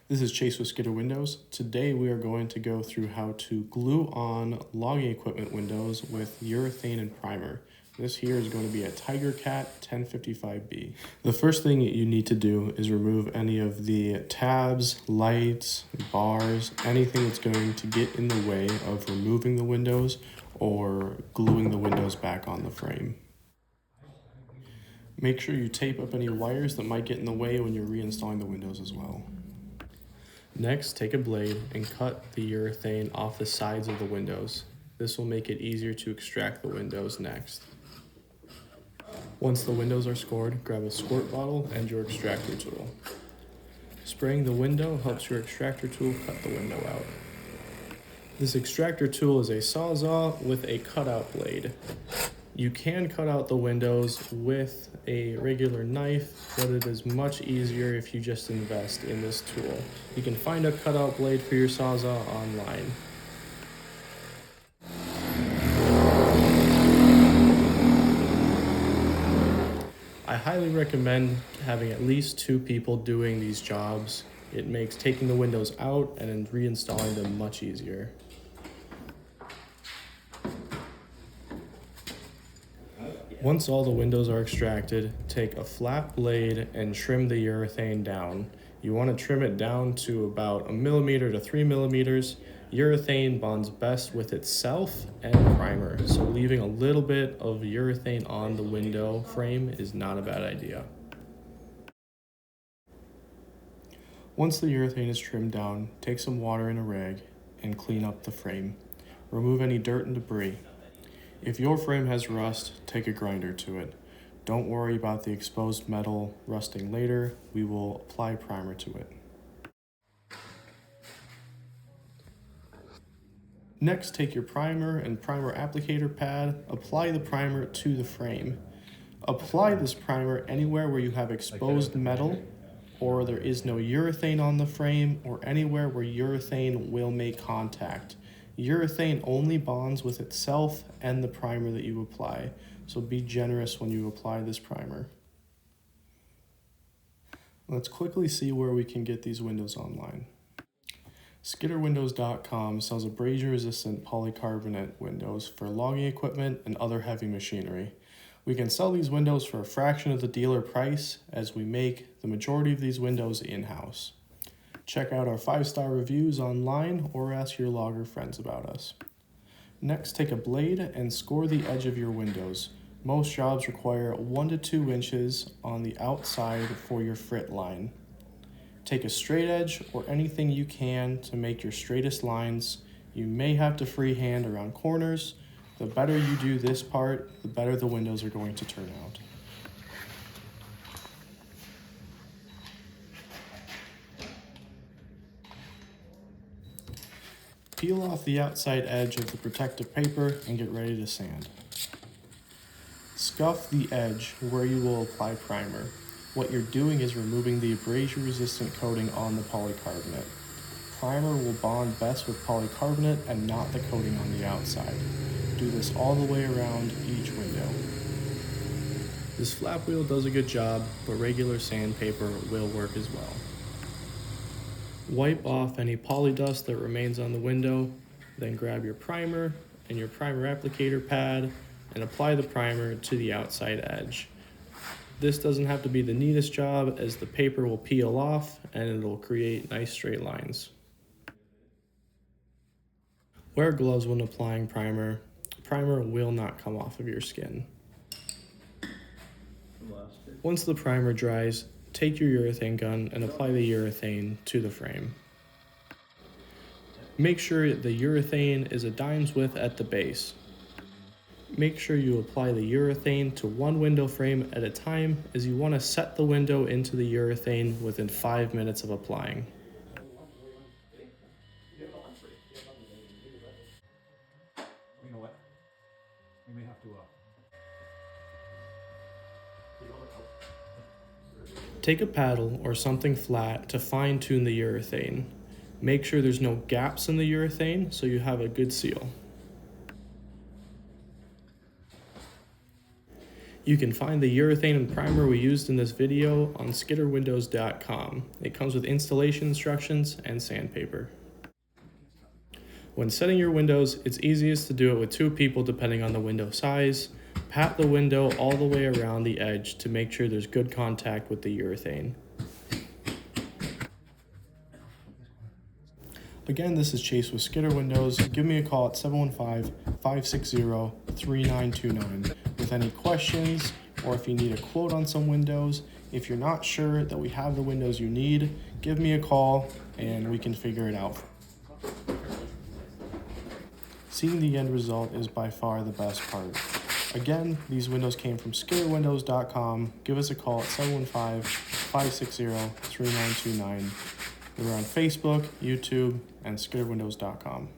This is Chase with Skidder Windows. Today we are going to go through how to glue on logging equipment windows with urethane and primer. This here is going to be a Tigercat 1055B. The first thing you need to do is remove any of the tabs, lights, bars, anything that's going to get in the way of removing the windows or gluing the windows back on the frame. Make sure you tape up any wires that might get in the way when you're reinstalling the windows as well. Next, take a blade and cut the urethane off the sides of the windows. This will make it easier to extract the windows next. Once the windows are scored, grab a squirt bottle and your extractor tool. Spraying the window helps your extractor tool cut the window out. This extractor tool is a sawzall with a cutout blade. You can cut out the windows with a regular knife, but it is much easier if you just invest in this tool. You can find a cutout blade for your sawzall online. I highly recommend having at least 2 people doing these jobs. It makes taking the windows out and then reinstalling them much easier. Once all the windows are extracted, take a flat blade and trim the urethane down. You want to trim it down to about 1 millimeter to 3 millimeters. Urethane bonds best with itself and primer, so leaving a little bit of urethane on the window frame is not a bad idea. Once the urethane is trimmed down, take some water in a rag and clean up the frame. Remove any dirt and debris. If your frame has rust, take a grinder to it. Don't worry about the exposed metal rusting later. We will apply primer to it. Next, take your primer and primer applicator pad, apply the primer to the frame. Apply this primer anywhere where you have exposed metal, or there is no urethane on the frame, or anywhere where urethane will make contact. Urethane only bonds with itself and the primer that you apply, so be generous when you apply this primer. Let's quickly see where we can get these windows online. Skidderwindows.com sells abrasion-resistant polycarbonate windows for logging equipment and other heavy machinery. We can sell these windows for a fraction of the dealer price, as we make the majority of these windows in-house. Check out our 5-star reviews online or ask your logger friends about us. Next, take a blade and score the edge of your windows. Most jobs require 1 to 2 inches on the outside for your frit line. Take a straight edge or anything you can to make your straightest lines. You may have to freehand around corners. The better you do this part, the better the windows are going to turn out. Peel off the outside edge of the protective paper and get ready to sand. Scuff the edge where you will apply primer. What you're doing is removing the abrasion-resistant coating on the polycarbonate. Primer will bond best with polycarbonate and not the coating on the outside. Do this all the way around each window. This flap wheel does a good job, but regular sandpaper will work as well. Wipe off any poly dust that remains on the window, then grab your primer and your primer applicator pad and apply the primer to the outside edge. This doesn't have to be the neatest job, as the paper will peel off and it'll create nice straight lines. Wear gloves when applying primer. Primer will not come off of your skin. Once the primer dries, take your urethane gun and apply the urethane to the frame. Make sure the urethane is a dime's width at the base. Make sure you apply the urethane to one window frame at a time, as you want to set the window into the urethane within 5 minutes of applying. You know what? We may have to Take a paddle or something flat to fine-tune the urethane. Make sure there's no gaps in the urethane so you have a good seal. You can find the urethane and primer we used in this video on skitterwindows.com. It comes with installation instructions and sandpaper. When setting your windows, it's easiest to do it with 2 people depending on the window size. Pat the window all the way around the edge to make sure there's good contact with the urethane. Again, this is Chase with Skitter Windows. Give me a call at 715-560-3929 with any questions, or if you need a quote on some windows. If you're not sure that we have the windows you need, give me a call and we can figure it out. Seeing the end result is by far the best part. Again, these windows came from skitterwindows.com. Give us a call at 715-560-3929. We're on Facebook, YouTube, and skitterwindows.com.